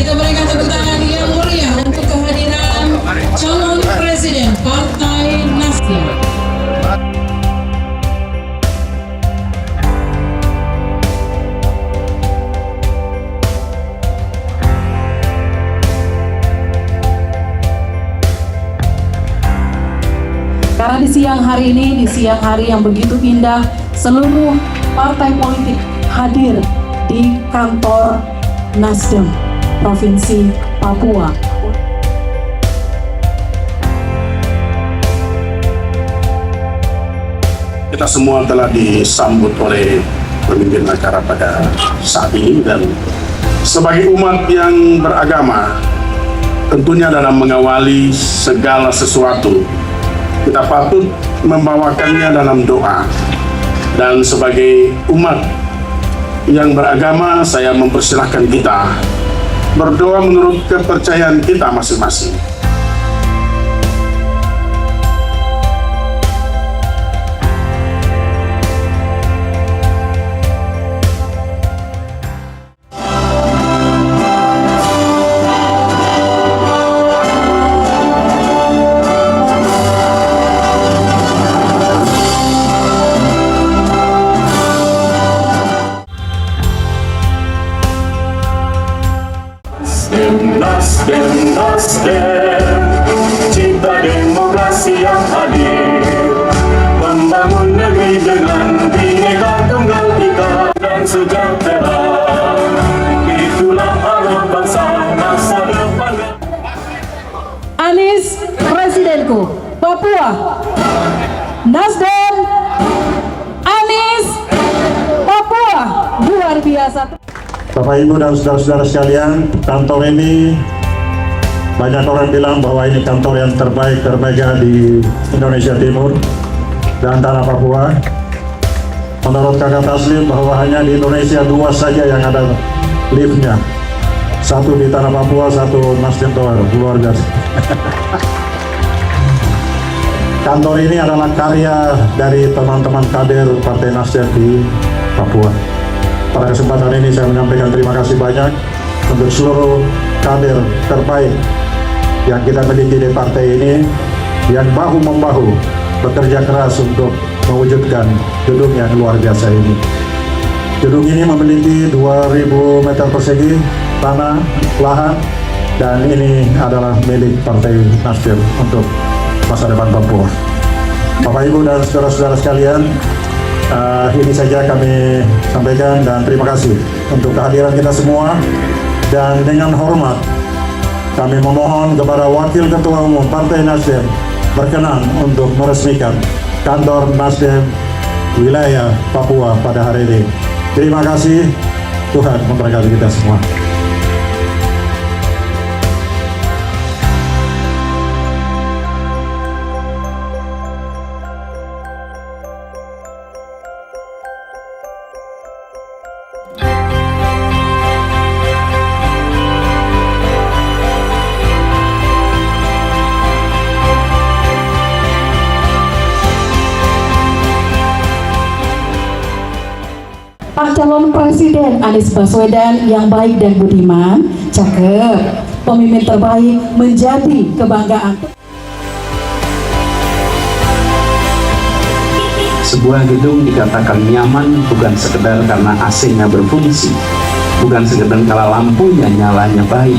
Kita berikan tepuk tangan yang meriah untuk kehadiran calon presiden Partai Nasdem. Karena di siang hari ini, di siang hari yang begitu indah, seluruh partai politik hadir di kantor Nasdem Provinsi Papua. Kita semua telah disambut oleh pemimpin acara pada saat ini, dan sebagai umat yang beragama, tentunya dalam mengawali segala sesuatu kita patut membawakannya dalam doa. Dan sebagai umat yang beragama, saya mempersilahkan kita berdoa menurut kepercayaan kita masing-masing. Nasdem, cipta demokrasi yang adil, membangun negeri dengan Bhinneka Tunggal Ika dan sejahtera. Itulah arah bangsa masa depan. Anies presidenku, Papua. Nasdem, Anies, Papua. Luar biasa. Bapak, Ibu, dan saudara-saudara sekalian, kantor ini banyak orang bilang bahwa ini kantor yang termega di Indonesia Timur dan tanah Papua. Menurut Kakak Taslim, bahwa hanya di Indonesia 2 saja yang ada liftnya. Satu di tanah Papua, satu Nasdem Tower. Luar biasa. Kantor ini adalah karya dari teman-teman kader Partai Nasdem di Papua. Pada kesempatan ini saya menyampaikan terima kasih banyak untuk seluruh kader terbaik yang kita miliki di partai ini, yang bahu-membahu bekerja keras untuk mewujudkan gedung yang luar biasa ini. Gedung ini memiliki 2000 meter persegi tanah, lahan, dan ini adalah milik Partai Nasdem untuk masa depan Papua. Bapak, Ibu, dan saudara-saudara sekalian, ini saja kami sampaikan, dan terima kasih untuk kehadiran kita semua. Dan dengan hormat kami memohon kepada Wakil Ketua Umum Partai Nasdem berkenan untuk meresmikan kantor Nasdem wilayah Papua pada hari ini. Terima kasih, Tuhan memberkati kita semua. Pak calon presiden Anies Baswedan yang baik dan budiman, cakep, pemimpin terbaik, menjadi kebanggaan. Sebuah gedung dikatakan nyaman bukan sekedar karena AC-nya berfungsi, bukan sekedar kalau lampunya nyalanya baik,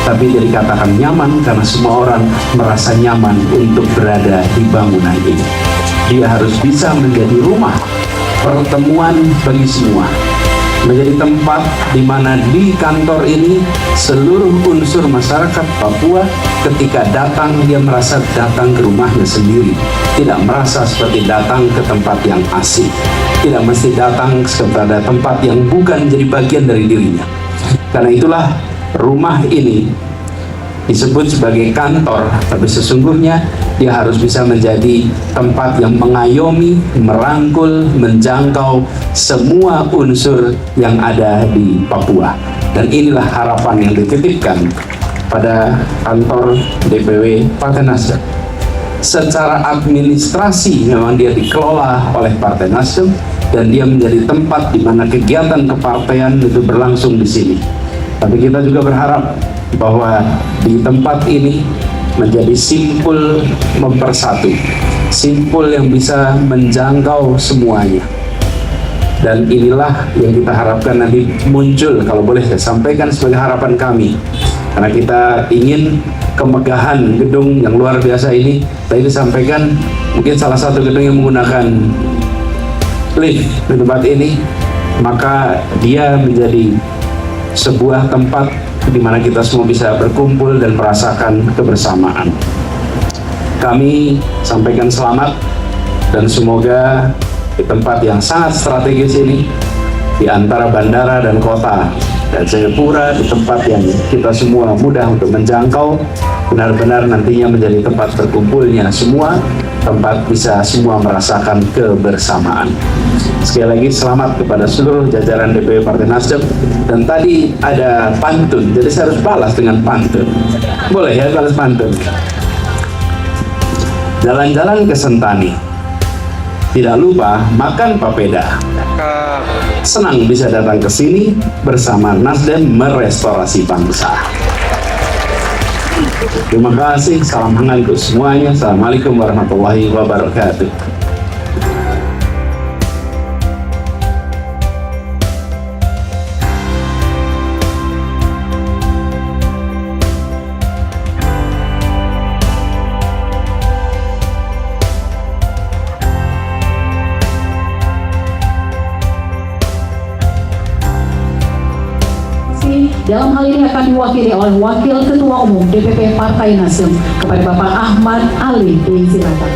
tapi dikatakan nyaman karena semua orang merasa nyaman untuk berada di bangunan ini. Dia harus bisa menjadi rumah pertemuan bagi semua, menjadi tempat di mana di kantor ini seluruh unsur masyarakat Papua ketika datang, dia merasa datang ke rumahnya sendiri, tidak merasa seperti datang ke tempat yang asing, tidak mesti datang kepada tempat yang bukan jadi bagian dari dirinya. Karena itulah rumah ini disebut sebagai kantor, tapi sesungguhnya dia harus bisa menjadi tempat yang mengayomi, merangkul, menjangkau semua unsur yang ada di Papua. Dan inilah harapan yang dititipkan pada kantor DPW Partai Nasdem. Secara administrasi memang dia dikelola oleh Partai Nasdem, dan dia menjadi tempat di mana kegiatan kepartaian itu berlangsung di sini. Tapi kita juga berharap bahwa di tempat ini menjadi simpul mempersatu, simpul yang bisa menjangkau semuanya. Dan inilah yang kita harapkan nanti muncul, kalau boleh saya sampaikan sebagai harapan kami. Karena kita ingin kemegahan gedung yang luar biasa ini, tadi disampaikan mungkin salah satu gedung yang menggunakan lift di tempat ini, maka dia menjadi sebuah tempat di mana kita semua bisa berkumpul dan merasakan kebersamaan. Kami sampaikan selamat dan semoga di tempat yang sangat strategis ini, di antara bandara dan kota dan Jayapura, di tempat yang kita semua mudah untuk menjangkau, benar-benar nantinya menjadi tempat berkumpulnya semua, tempat bisa semua merasakan kebersamaan. Sekali lagi selamat kepada seluruh jajaran DPW Partai Nasdem. Dan tadi ada pantun, jadi saya harus balas dengan pantun. Boleh ya balas pantun? Jalan-jalan ke Sentani, tidak lupa makan papeda. Senang bisa datang ke sini bersama Nasdem merestorasi bangsa. Terima kasih, salam hangat untuk semuanya. Assalamualaikum warahmatullahi wabarakatuh. Dalam hal ini akan diwakili oleh Wakil Ketua Umum DPP Partai Nasdem kepada Bapak Ahmad Ali. Silakan.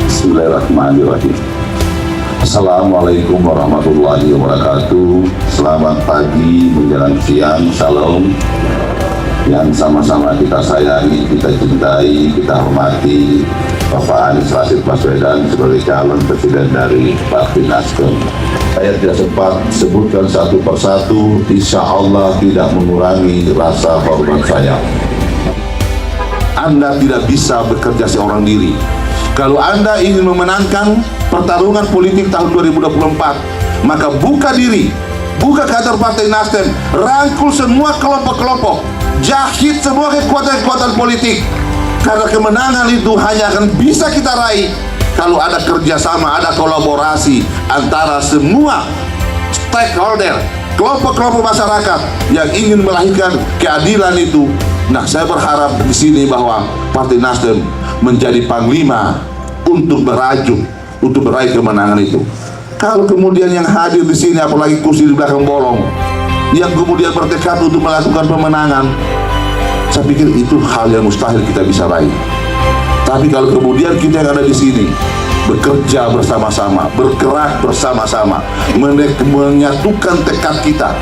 Bismillahirrahmanirrahim. Assalamualaikum warahmatullahi wabarakatuh. Selamat pagi menjelang siang. Shalom. Yang sama-sama kita sayangi, kita cintai, kita hormati Bapak Anies Rashid Baswedan sebagai calon presiden dari Partai Nasdem. Saya tidak sempat sebutkan satu persatu, insya Allah tidak mengurangi rasa hormat saya. Anda tidak bisa bekerja seorang diri. Kalau Anda ingin memenangkan pertarungan politik tahun 2024, maka buka diri, buka kader Partai Nasdem, rangkul semua kelompok-kelompok, jahit semua kekuatan-kekuatan politik. Karena kemenangan itu hanya akan bisa kita raih kalau ada kerjasama, ada kolaborasi antara semua stakeholder, kelompok-kelompok masyarakat yang ingin melahirkan keadilan itu. Nah, saya berharap di sini bahwa Partai Nasdem menjadi panglima untuk merajuk, untuk meraih kemenangan itu. Kalau kemudian yang hadir di sini, apalagi kursi di belakang bolong, yang kemudian bertekad untuk melakukan pemenangan, saya pikir itu hal yang mustahil kita bisa raih. Tapi kalau kemudian kita yang ada di sini bekerja bersama-sama, bergerak bersama-sama, menyatukan tekad kita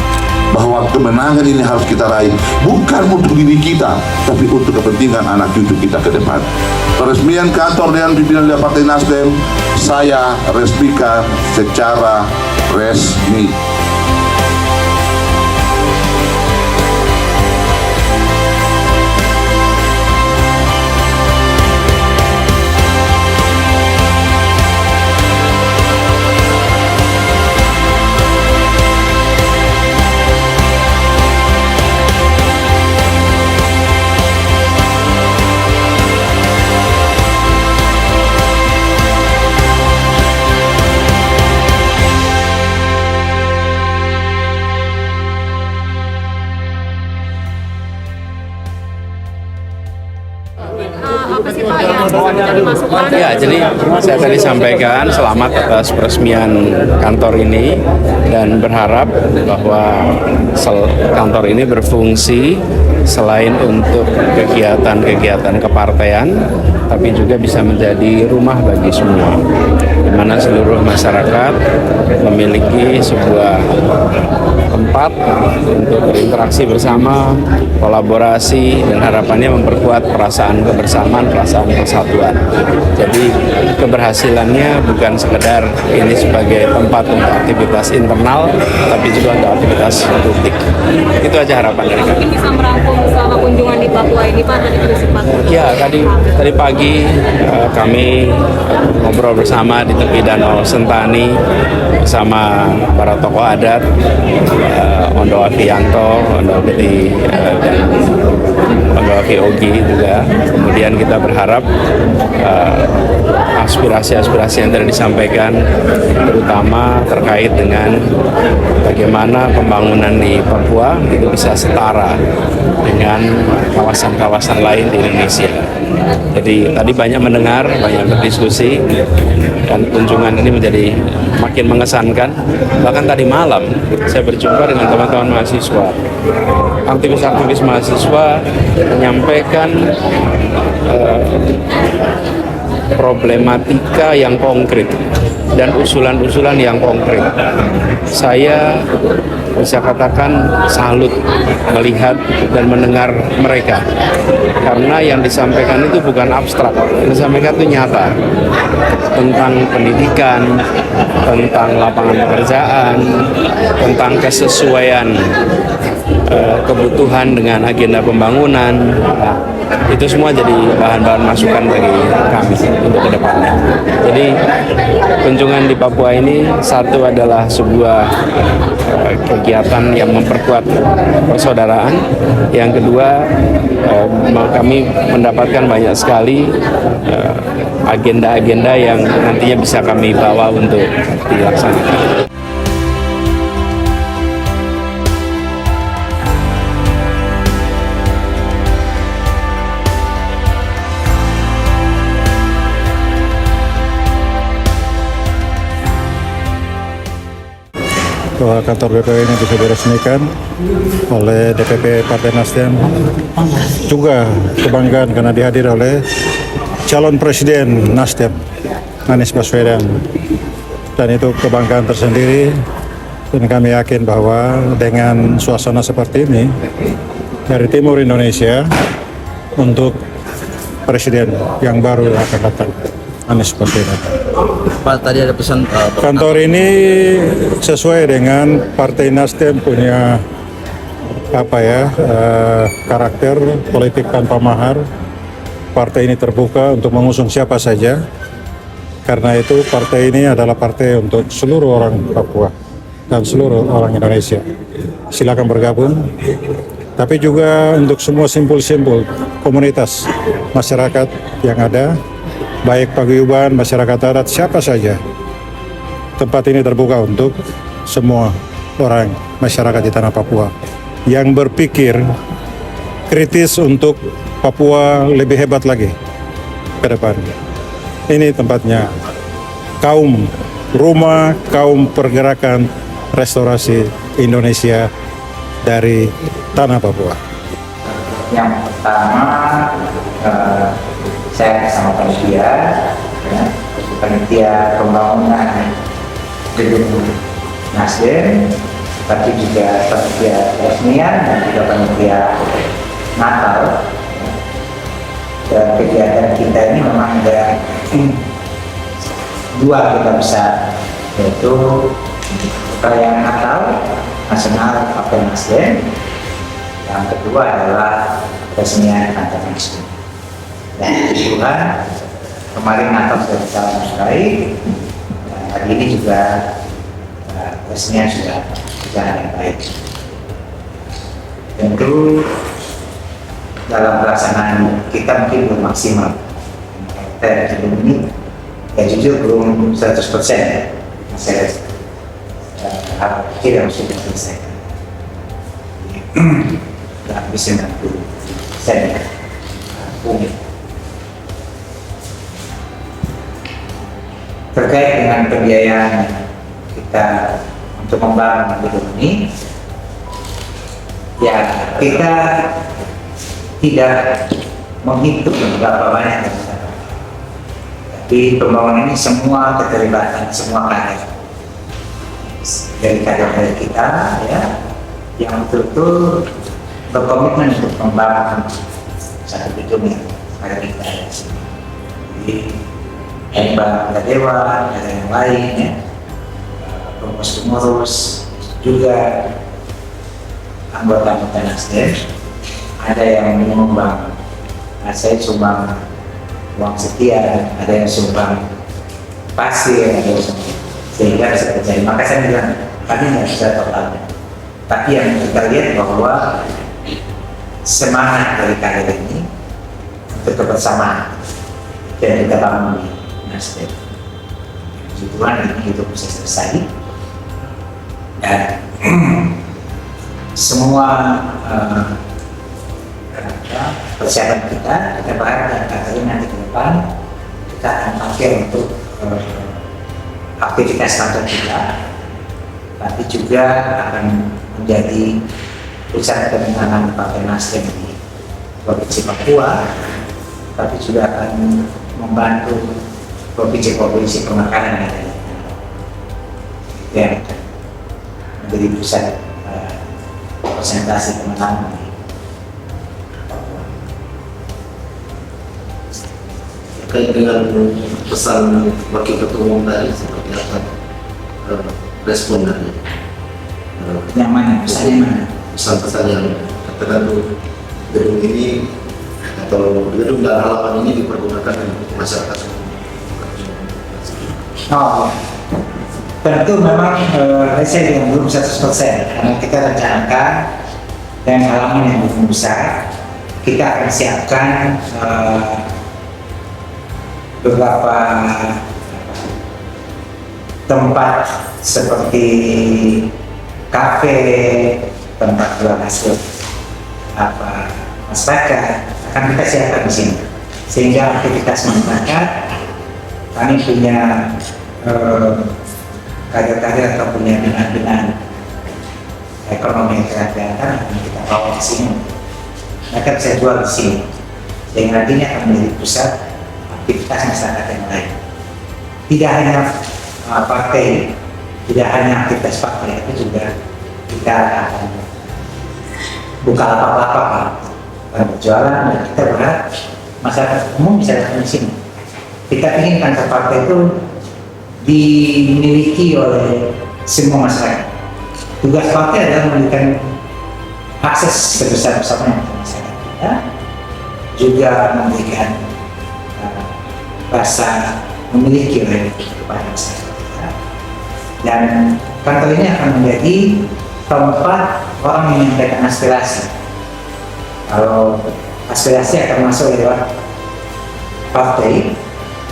bahwa kemenangan ini harus kita raih, bukan untuk diri kita, tapi untuk kepentingan anak cucu kita ke depan. Peresmian kantor dan pimpinan Partai Nasdem saya resmikan secara resmi. Apa sih Pak yang sudah dimasukkan? Ya, jadi saya tadi sampaikan selamat atas peresmian kantor ini dan berharap bahwa kantor ini berfungsi selain untuk kegiatan-kegiatan kepartean, tapi juga bisa menjadi rumah bagi semua, di mana seluruh masyarakat memiliki sebuah tempat untuk berinteraksi bersama, kolaborasi, dan harapannya memperkuat perasaan kebersamaan, perasaan persatuan. Jadi keberhasilannya bukan sekedar ini sebagai tempat untuk aktivitas internal, tapi juga untuk aktivitas publik. Itu aja harapan dari kami. Bisa merangkum selama kunjungan di Papua ini Pak, tadi juga sempat. Ya, tadi pagi kami ngobrol bersama di tepi Danau Sentani bersama para tokoh adat, Ondo Afianto, Ondo Gede, dan Ondo Afi Ogi juga. Kemudian kita berharap aspirasi-aspirasi yang tadi disampaikan, terutama terkait dengan bagaimana pembangunan di Papua itu bisa setara dengan kawasan-kawasan lain di Indonesia. Jadi tadi banyak mendengar, banyak berdiskusi, dan kunjungan ini menjadi makin mengesankan. Bahkan tadi malam saya berjumpa dengan teman-teman mahasiswa, aktivis-aktivis mahasiswa menyampaikan problematika yang konkret dan usulan-usulan yang konkret. Saya bisa katakan salut melihat dan mendengar mereka, karena yang disampaikan itu bukan abstrak, yang disampaikan itu nyata, tentang pendidikan, tentang lapangan pekerjaan, tentang kesesuaian kebutuhan dengan agenda pembangunan. Itu semua jadi bahan-bahan masukan bagi kami untuk kedepannya. Jadi kunjungan di Papua ini, satu adalah sebuah kegiatan yang memperkuat persaudaraan. Yang kedua, kami mendapatkan banyak sekali agenda-agenda yang nantinya bisa kami bawa untuk dilaksanakan. Bahwa kantor BPW ini bisa diresmikan oleh DPP Partai Nasdem, juga kebanggaan karena dihadiri oleh calon presiden Nasdem, Anies Baswedan, dan itu kebanggaan tersendiri. Dan kami yakin bahwa dengan suasana seperti ini dari timur Indonesia untuk presiden yang baru akan datang, Anies Baswedan. Pak, tadi ada pesan Kantor ini sesuai dengan Partai Nasdem punya karakter politik tanpa mahar. Partai ini terbuka untuk mengusung siapa saja. Karena itu partai ini adalah partai untuk seluruh orang Papua dan seluruh orang Indonesia. Silakan bergabung. Tapi juga untuk semua simpul-simpul komunitas masyarakat yang ada, baik paguyuban, masyarakat adat, siapa saja. Tempat ini terbuka untuk semua orang masyarakat di tanah Papua yang berpikir kritis untuk Papua lebih hebat lagi ke depan. Ini tempatnya rumah kaum pergerakan restorasi Indonesia dari tanah Papua. Yang pertama, saya bersama panitia, panitia pembangunan gedung Nasdem, tapi juga panitia peresmian dan juga panitia Natal. Dan kegiatan kita ini memang ada dua kita besar, yaitu perayaan Natal Nasional Partai Nasdem. Yang kedua adalah peresmian kantor Nasdem. Dan kebetulan kemarin Natal sudah kita mulai, dan hari ini juga peresmian sudah berjalan dengan baik. Tentu dalam pelaksanaan kita mungkin belum maksimal. Kita ini ya jujur belum 100% ya. Masih ada yang sudah selesai. Habis 90% umum. Terkait dengan pembiayaan kita untuk membangun gedung ini, ya kita tidak menghitung berapa banyak, tapi pembangunan ini semua keterlibatan semua kader dari kader kita, ya, yang betul-betul berkomitmen untuk membangun satu gedung yang ada di daerah sini. Jadi ada dewan, ada yang lain, ya, pengurus juga anggota Nasdem, ada yang menyumbang, saya sumbang uang sekian, ada yang sumbang pasir, ada yang sumbang, sehingga bisa terjadi. Maka saya bilang kami nggak bisa totalnya, tapi yang kita lihat bahwa semangat dari kader ini untuk kebersamaan dan kita bangun di Nasdem. Tujuan ini itu bisa selesai dan semua persiapan kita berharap dan kali nanti ke depan kita akan pakai untuk aktivitas kantor kita, tapi juga akan menjadi pusat pemenangan Partai Nasdem di Provinsi Papua, tapi juga akan membantu provinsi-provinsi pemekaran yang ada di yang menjadi pusat presentasi pemenangan di Papua. Terkait dengan pesan Wakil Ketua Umum tadi, seperti apa respon dari Kenyamanan, pesannya mana? pesan-pesan yang katakan gedung ini atau gedung dan halaman ini dipergunakan untuk masyarakat. Oh, tentu memang saya dengan belum 100% karena kita rencanakan dengan halaman yang lebih besar. Kita akan siapkan beberapa tempat seperti kafe, tempat jual hasil masyarakat akan kita siapkan di sini, sehingga aktivitas masyarakat kami punya kader-kader atau punya binaan-binaan ekonomi kerakyatan akan kita bawa ke sini. Mereka bisa jual di sini, sehingga nantinya akan menjadi pusat aktivitas masyarakat yang lain. Tidak hanya partai, tidak hanya aktivitas partai, tapi juga kita akan buka lapak-lapak berjualan, dan kita berharap masyarakat umum bisa datang di sini. Kita ingin kantor partai itu dimiliki oleh semua masyarakat. Tugas partai adalah memberikan akses sebesar-besarnya kepada masyarakat kita, juga memberikan rasa memiliki oleh kepada masyarakat kita. Dan kantor ini akan menjadi tempat orang menyampaikan aspirasi. Kalau aspirasi akan masuk lewat partai,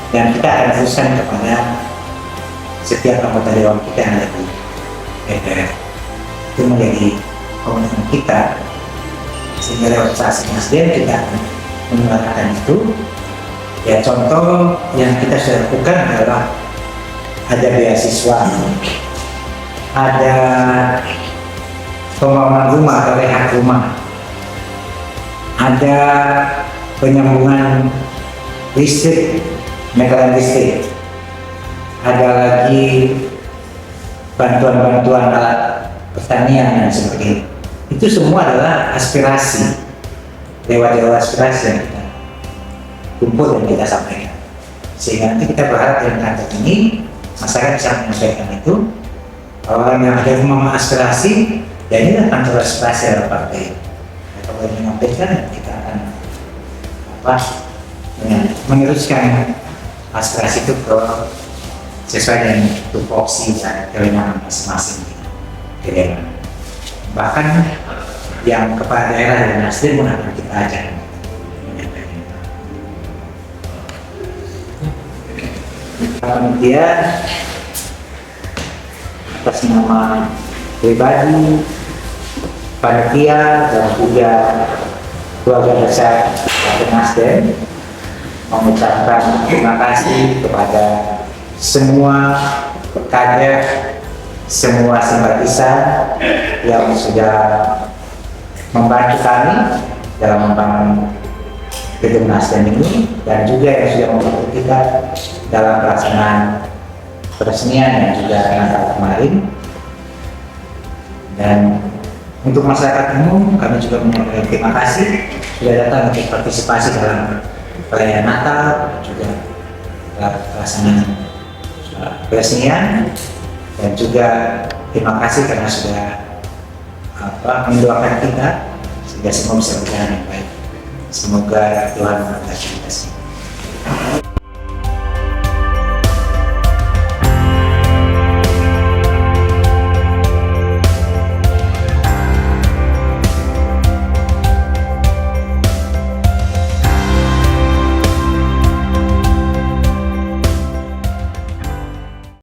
dan kita akan teruskan kepada setiap anggota dewan kita yang ada di DPR. Itu menjadi komitmen kita, sehingga lewat saksi Nasdem kita akan menyuarakan itu. Ya, contoh yang kita sudah lakukan adalah ada beasiswa, ada pembangunan rumah atau rehab rumah, ada penyambungan listrik, megawatt listrik, ada lagi bantuan-bantuan alat pertanian dan sebagainya. Itu semua adalah aspirasi, lewat jalur aspirasi yang kita kumpul dan kita sampaikan, sehingga nanti kita berharap dengan kantor ini masyarakat bisa menyampaikan itu. Orang yang ada rumah aspirasi, ya ini adalah kantor aspirasi dari partai. Kalau yang menyampaikan, kita akan meneruskan aspirasi itu ke sesuai dengan tupoksi dan kewenangan masing-masing di daerah. Bahkan yang kepala daerah dan Nasdem pun akan kita ajak. Kemudian atas nama pribadi, panitia dan juga keluarga besar Partai Nasdem mengucapkan terima kasih kepada semua kader, semua simpatisan yang sudah membantu kami dalam membangun gedung Nasdem ini, dan juga yang sudah membantu kita dalam pelaksanaan peresmian dan juga Natal kemarin. Dan untuk masyarakat umum, kami juga menyampaikan terima kasih sudah datang untuk partisipasi dalam perayaan Natal, juga dalam pelaksanaan peresmian, dan juga terima kasih karena sudah mendoakan kita sehingga semua bisa berjalan dengan baik. Semoga Tuhan memberkati kita semua.